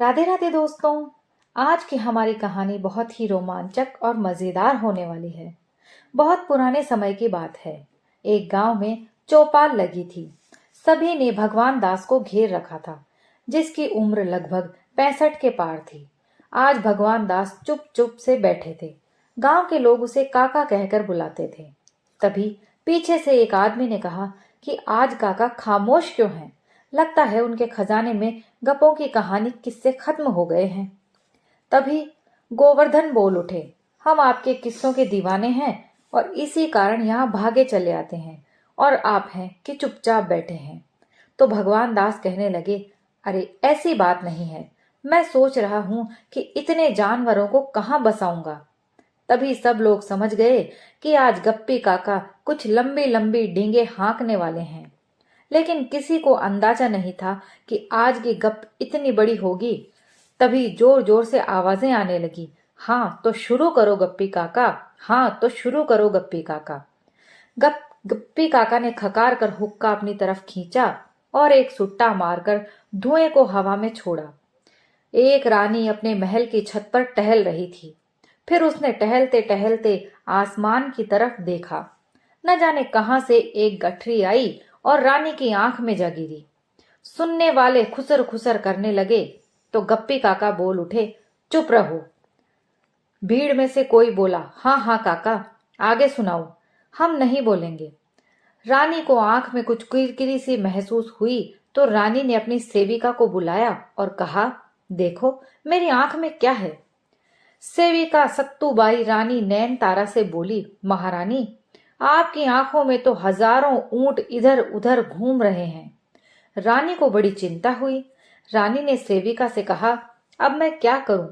राधे राधे दोस्तों। आज की हमारी कहानी बहुत ही रोमांचक और मजेदार होने वाली है। बहुत पुराने समय की बात है। एक गांव में चौपाल लगी थी। सभी ने भगवान दास को घेर रखा था, जिसकी उम्र लगभग 65 के पार थी। आज भगवान दास चुप चुप से बैठे थे। गांव के लोग उसे काका कहकर बुलाते थे। तभी पीछे से एक आदमी ने कहा कि आज काका खामोश क्यों हैं? लगता है उनके खजाने में गप्पों की कहानी किस्से खत्म हो गए हैं। तभी गोवर्धन बोल उठे, हम आपके किस्सों के दीवाने हैं और इसी कारण यहाँ भागे चले आते हैं, और आप हैं कि चुपचाप बैठे हैं। तो भगवान दास कहने लगे, अरे ऐसी बात नहीं है। मैं सोच रहा हूं कि इतने जानवरों को कहाँ बसाऊंगा। तभी सब लोग समझ गए कि आज गप्पी काका कुछ लंबी लंबी डींगे हाँकने वाले हैं। लेकिन किसी को अंदाजा नहीं था कि आज की गप इतनी बड़ी होगी। तभी जोर जोर से आवाजें आने लगी, हाँ तो शुरू करो गप्पी काका, हाँ तो शुरू करो गप्पी काका। गप्पी काका ने खकार कर हुक्का अपनी तरफ खींचा और एक सुट्टा मारकर धुएं को हवा में छोड़ा। एक रानी अपने महल की छत पर टहल रही थी। फिर उसने टहलते टहलते आसमान की तरफ देखा। न जाने कहां से एक गठरी आई और रानी की आंख में जा गिरी। सुनने वाले खुसर खुसर करने लगे तो गप्पी काका बोल उठे, चुप रहो। भीड़ में से कोई बोला, हाँ हाँ काका, आगे सुनाओ। हम नहीं बोलेंगे। रानी को आंख में कुछ किरकिरी सी महसूस हुई तो रानी ने अपनी सेविका को बुलाया और कहा, देखो मेरी आंख में क्या है। सेविका सत्तूबाई रानी नैन तारा से बोली, महारानी आपकी आंखों में तो हजारों ऊंट इधर उधर घूम रहे हैं। रानी को बड़ी चिंता हुई। रानी ने सेविका से कहा, अब मैं क्या करूं?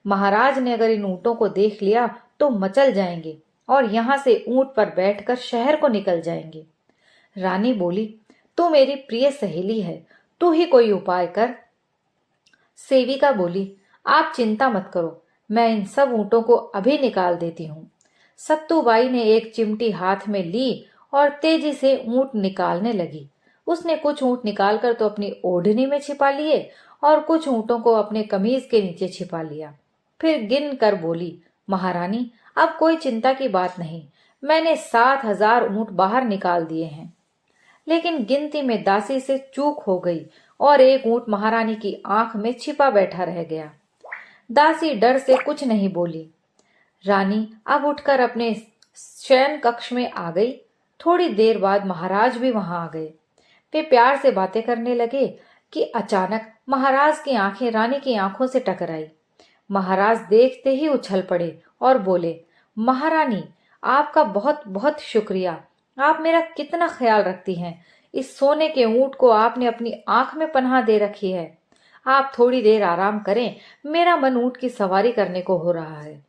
महाराज ने अगर इन ऊंटों को देख लिया तो मचल जाएंगे और यहां से ऊंट पर बैठकर शहर को निकल जाएंगे। रानी बोली, तू मेरी प्रिय सहेली है, तू ही कोई उपाय कर। सेविका बोली, आप चिंता मत करो, मैं इन सब ऊंटों को अभी निकाल देती हूँ। सत्तूबाई ने एक चिमटी हाथ में ली और तेजी से ऊंट निकालने लगी। उसने कुछ ऊंट निकालकर तो अपनी ओढ़नी में छिपा लिए और कुछ ऊंटों को अपने कमीज के नीचे छिपा लिया। फिर गिन कर बोली, महारानी अब कोई चिंता की बात नहीं, मैंने 7,000 ऊंट बाहर निकाल दिए हैं। लेकिन गिनती में दासी से चूक हो गई और एक ऊंट महारानी की आंख में छिपा बैठा रह गया। दासी डर से कुछ नहीं बोली। रानी अब उठकर अपने शयन कक्ष में आ गई। थोड़ी देर बाद महाराज भी वहां आ गए। वे प्यार से बातें करने लगे कि अचानक महाराज की आंखें रानी की आंखों से टकराई। महाराज देखते ही उछल पड़े और बोले, महारानी आपका बहुत बहुत शुक्रिया, आप मेरा कितना ख्याल रखती हैं। इस सोने के ऊंट को आपने अपनी आंख में पनाह दे रखी है। आप थोड़ी देर आराम करें, मेरा मन ऊंट की सवारी करने को हो रहा है।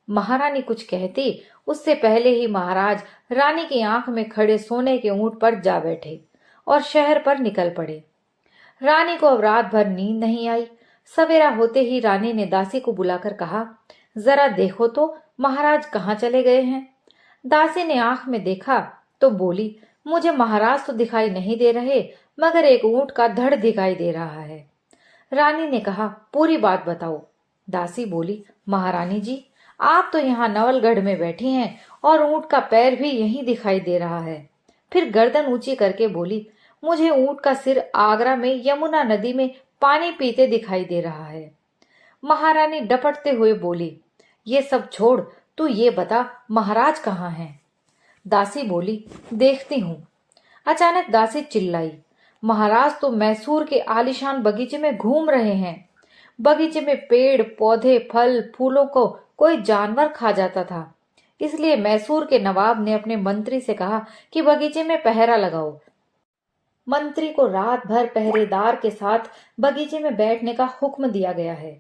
महारानी कुछ कहती उससे पहले ही महाराज रानी की आंख में खड़े सोने के ऊंट पर जा बैठे और शहर पर निकल पड़े। रानी को अब रात भर नींद नहीं आई। सवेरा होते ही रानी ने दासी को बुलाकर कहा, जरा देखो तो महाराज कहाँ चले गए हैं। दासी ने आंख में देखा तो बोली, मुझे महाराज तो दिखाई नहीं दे रहे, मगर एक ऊंट का धड़ दिखाई दे रहा है। रानी ने कहा, पूरी बात बताओ। दासी बोली, महारानी जी आप तो यहाँ नवलगढ़ में बैठी हैं और ऊंट का पैर भी यहीं दिखाई दे रहा है। फिर गर्दन ऊंची करके बोली, मुझे ऊंट का सिर आगरा में यमुना नदी में पानी पीते दिखाई दे रहा है। महारानी डपटते हुए बोली, ये सब छोड़, तू ये बता महाराज कहाँ हैं। दासी बोली, देखती हूँ। अचानक दासी चिल्लाई, महाराज तो मैसूर के आलीशान बगीचे में घूम रहे हैं। बगीचे में पेड़ पौधे फल फूलों को कोई जानवर खा जाता था, इसलिए मैसूर के नवाब ने अपने मंत्री से कहा कि बगीचे में पहरा लगाओ। मंत्री को रात भर पहरेदार के साथ बगीचे में बैठने का हुक्म दिया गया है।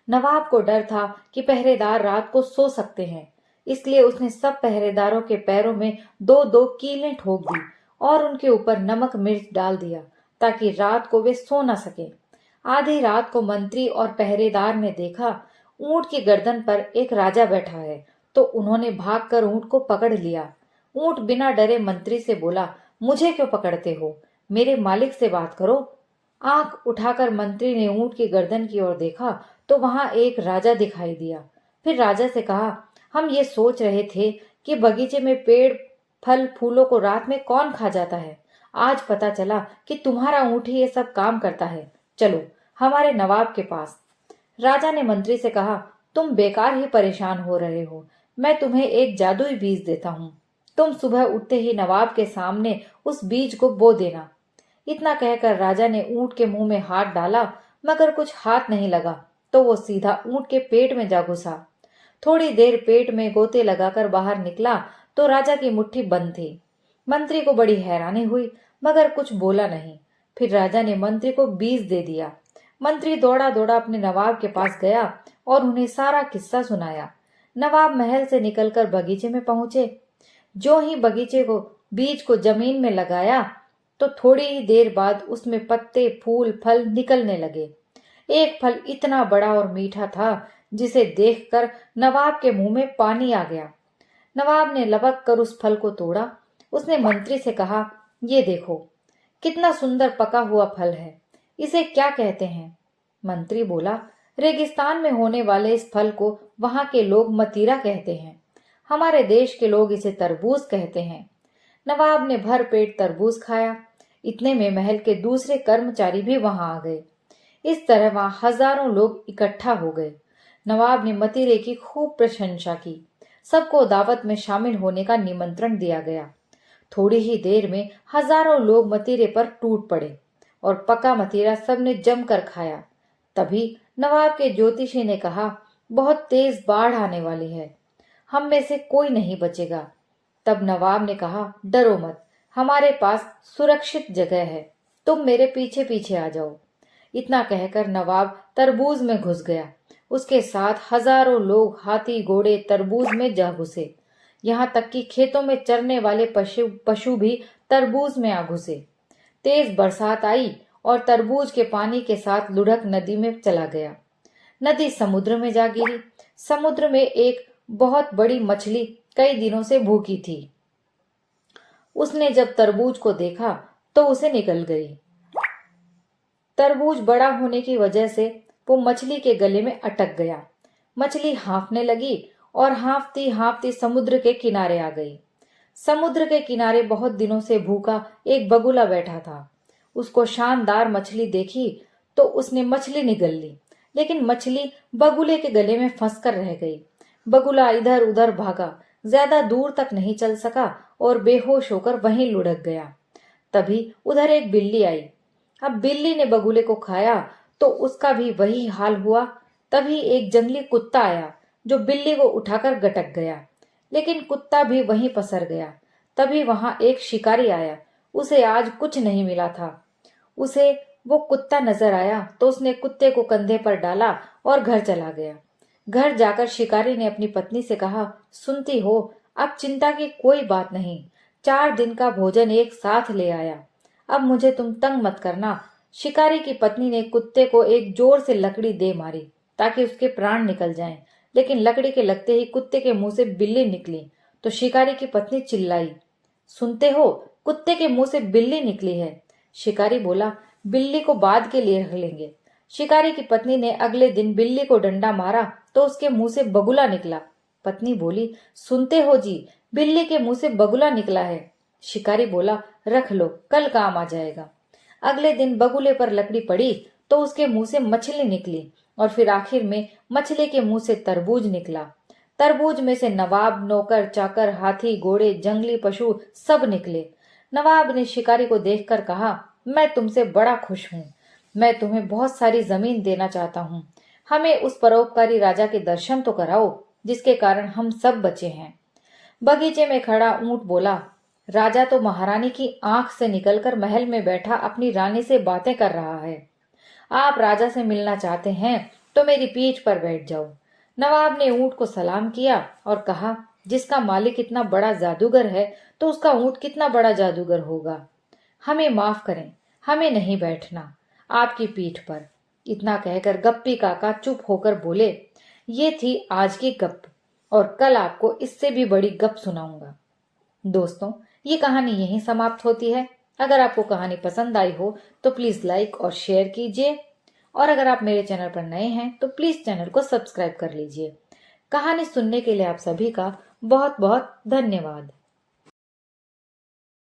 नवाब को डर था कि पहरेदार रात को सो सकते हैं, इसलिए उसने सब पहरेदारों के पैरों में दो दो कीलें ठोक दी और उनके ऊपर नमक मिर्च डाल दिया ताकि रात को वे सो न सके। आधी रात को मंत्री और पहरेदार ने देखा ऊंट की गर्दन पर एक राजा बैठा है, तो उन्होंने भागकर ऊंट को पकड़ लिया। ऊंट बिना डरे मंत्री से बोला, मुझे क्यों पकड़ते हो, मेरे मालिक से बात करो। आंख उठाकर मंत्री ने ऊंट की गर्दन की ओर देखा तो वहां एक राजा दिखाई दिया। फिर राजा से कहा, हम ये सोच रहे थे कि बगीचे में पेड़ फल फूलों को रात में कौन खा जाता है। आज पता चला कि तुम्हारा ऊंट ही ये सब काम करता है। चलो हमारे नवाब के पास। राजा ने मंत्री से कहा, तुम बेकार ही परेशान हो रहे हो। मैं तुम्हें एक जादुई बीज देता हूँ। तुम सुबह उठते ही नवाब के सामने उस बीज को बो देना। इतना कहकर राजा ने ऊंट के मुंह में हाथ डाला, मगर कुछ हाथ नहीं लगा तो वो सीधा ऊंट के पेट में जा घुसा। थोड़ी देर पेट में गोते लगाकर बाहर निकला तो राजा की मुट्ठी बंद थी। मंत्री को बड़ी हैरानी हुई, मगर कुछ बोला नहीं। फिर राजा ने मंत्री को बीज दे दिया। मंत्री दौड़ा दौड़ा अपने नवाब के पास गया और उन्हें सारा किस्सा सुनाया। नवाब महल से निकलकर बगीचे में पहुंचे। जो ही बगीचे को बीज को जमीन में लगाया तो थोड़ी ही देर बाद उसमें पत्ते फूल फल निकलने लगे। एक फल इतना बड़ा और मीठा था जिसे देखकर नवाब के मुंह में पानी आ गया। नवाब ने लपक कर उस फल को तोड़ा। उसने मंत्री से कहा, ये देखो कितना सुंदर पका हुआ फल है, इसे क्या कहते हैं? मंत्री बोला, रेगिस्तान में होने वाले इस फल को वहां के लोग मतीरा कहते हैं। हमारे देश के लोग इसे तरबूज कहते हैं। नवाब ने भर पेट तरबूज खाया। इतने में महल के दूसरे कर्मचारी भी वहां आ गए। इस तरह वहां हजारों लोग इकट्ठा हो गए। नवाब ने मतीरे की खूब प्रशंसा की। सबको दावत में शामिल होने का निमंत्रण दिया गया। थोड़ी ही देर में हजारों लोग मतीरे पर टूट पड़े और पका मतीरा सबने जमकर खाया। तभी नवाब के ज्योतिषी ने कहा, बहुत तेज बाढ़ आने वाली है, हम में से कोई नहीं बचेगा। तब नवाब ने कहा, डरो मत, हमारे पास सुरक्षित जगह है, तुम मेरे पीछे पीछे आ जाओ। इतना कहकर नवाब तरबूज में घुस गया। उसके साथ हजारों लोग हाथी घोड़े तरबूज में जा घुसे। यहाँ तक कि खेतों में चरने वाले पशु भी तरबूज में आ घुसे। तेज बरसात आई और तरबूज के पानी के साथ लुढ़क नदी में चला गया। नदी समुद्र में जा गिरी। समुद्र में एक बहुत बड़ी मछली कई दिनों से भूखी थी। उसने जब तरबूज को देखा तो उसे निगल गई। तरबूज बड़ा होने की वजह से वो मछली के गले में अटक गया। मछली हाँफने लगी और हाँफती हाँफती समुद्र के किनारे आ गई। समुद्र के किनारे बहुत दिनों से भूखा एक बगुला बैठा था। उसको शानदार मछली देखी तो उसने मछली निगल ली, लेकिन मछली बगुले के गले में फंसकर रह गई। बगुला इधर उधर भागा, ज्यादा दूर तक नहीं चल सका और बेहोश होकर वहीं लुढ़क गया। तभी उधर एक बिल्ली आई। अब बिल्ली ने बगुले को खाया तो उसका भी वही हाल हुआ। तभी एक जंगली कुत्ता आया जो बिल्ली को उठाकर गटक गया, लेकिन कुत्ता भी वहीं पसर गया। तभी वहां एक शिकारी आया। उसे आज कुछ नहीं मिला था। उसे वो कुत्ता नजर आया तो उसने कुत्ते को कंधे पर डाला और घर चला गया। घर जाकर शिकारी ने अपनी पत्नी से कहा, सुनती हो, अब चिंता की कोई बात नहीं, 4 दिन का भोजन एक साथ ले आया। अब मुझे तुम तंग मत करना। शिकारी की पत्नी ने कुत्ते को एक जोर से लकड़ी दे मारी ताकि उसके प्राण निकल जाएं, लेकिन लकड़ी के लगते ही कुत्ते के मुंह से बिल्ली निकली तो शिकारी की पत्नी चिल्लाई, सुनते हो, कुत्ते के मुंह से बिल्ली निकली है। शिकारी बोला, बिल्ली को बाद के लिए रख लेंगे। शिकारी की पत्नी ने अगले दिन बिल्ली को डंडा मारा तो उसके मुंह से बगुला निकला। पत्नी बोली, सुनते हो जी, बिल्ली के मुंह से बगुला निकला है। शिकारी बोला, रख लो, कल काम आ जाएगा। अगले दिन बगुले पर लकड़ी पड़ी तो उसके मुंह से मछली निकली और फिर आखिर में मछली के मुंह से तरबूज निकला। तरबूज में से नवाब, नौकर चाकर, हाथी घोड़े, जंगली पशु सब निकले। नवाब ने शिकारी को देखकर कहा, मैं तुमसे बड़ा खुश हूँ। मैं तुम्हें बहुत सारी जमीन देना चाहता हूँ। हमें उस परोपकारी राजा के दर्शन तो कराओ जिसके कारण हम सब बचे हैं। बगीचे में खड़ा ऊंट बोला, राजा तो महारानी की आंख से निकलकर महल में बैठा अपनी रानी से बातें कर रहा है। आप राजा से मिलना चाहते हैं तो मेरी पीठ पर बैठ जाओ। नवाब ने ऊंट को सलाम किया और कहा, जिसका मालिक इतना बड़ा जादूगर है तो उसका ऊंट कितना बड़ा जादूगर होगा। हमें माफ करें, हमें नहीं बैठना आपकी पीठ पर। इतना कहकर गप्पी काका चुप होकर बोले, ये थी आज की गप और कल आपको इससे भी बड़ी गप सुनाऊंगा। दोस्तों, ये कहानी यहीं समाप्त होती है। अगर आपको कहानी पसंद आई हो तो प्लीज लाइक और शेयर कीजिए, और अगर आप मेरे चैनल पर नए हैं तो प्लीज चैनल को सब्सक्राइब कर लीजिए। कहानी सुनने के लिए आप सभी का बहुत बहुत धन्यवाद।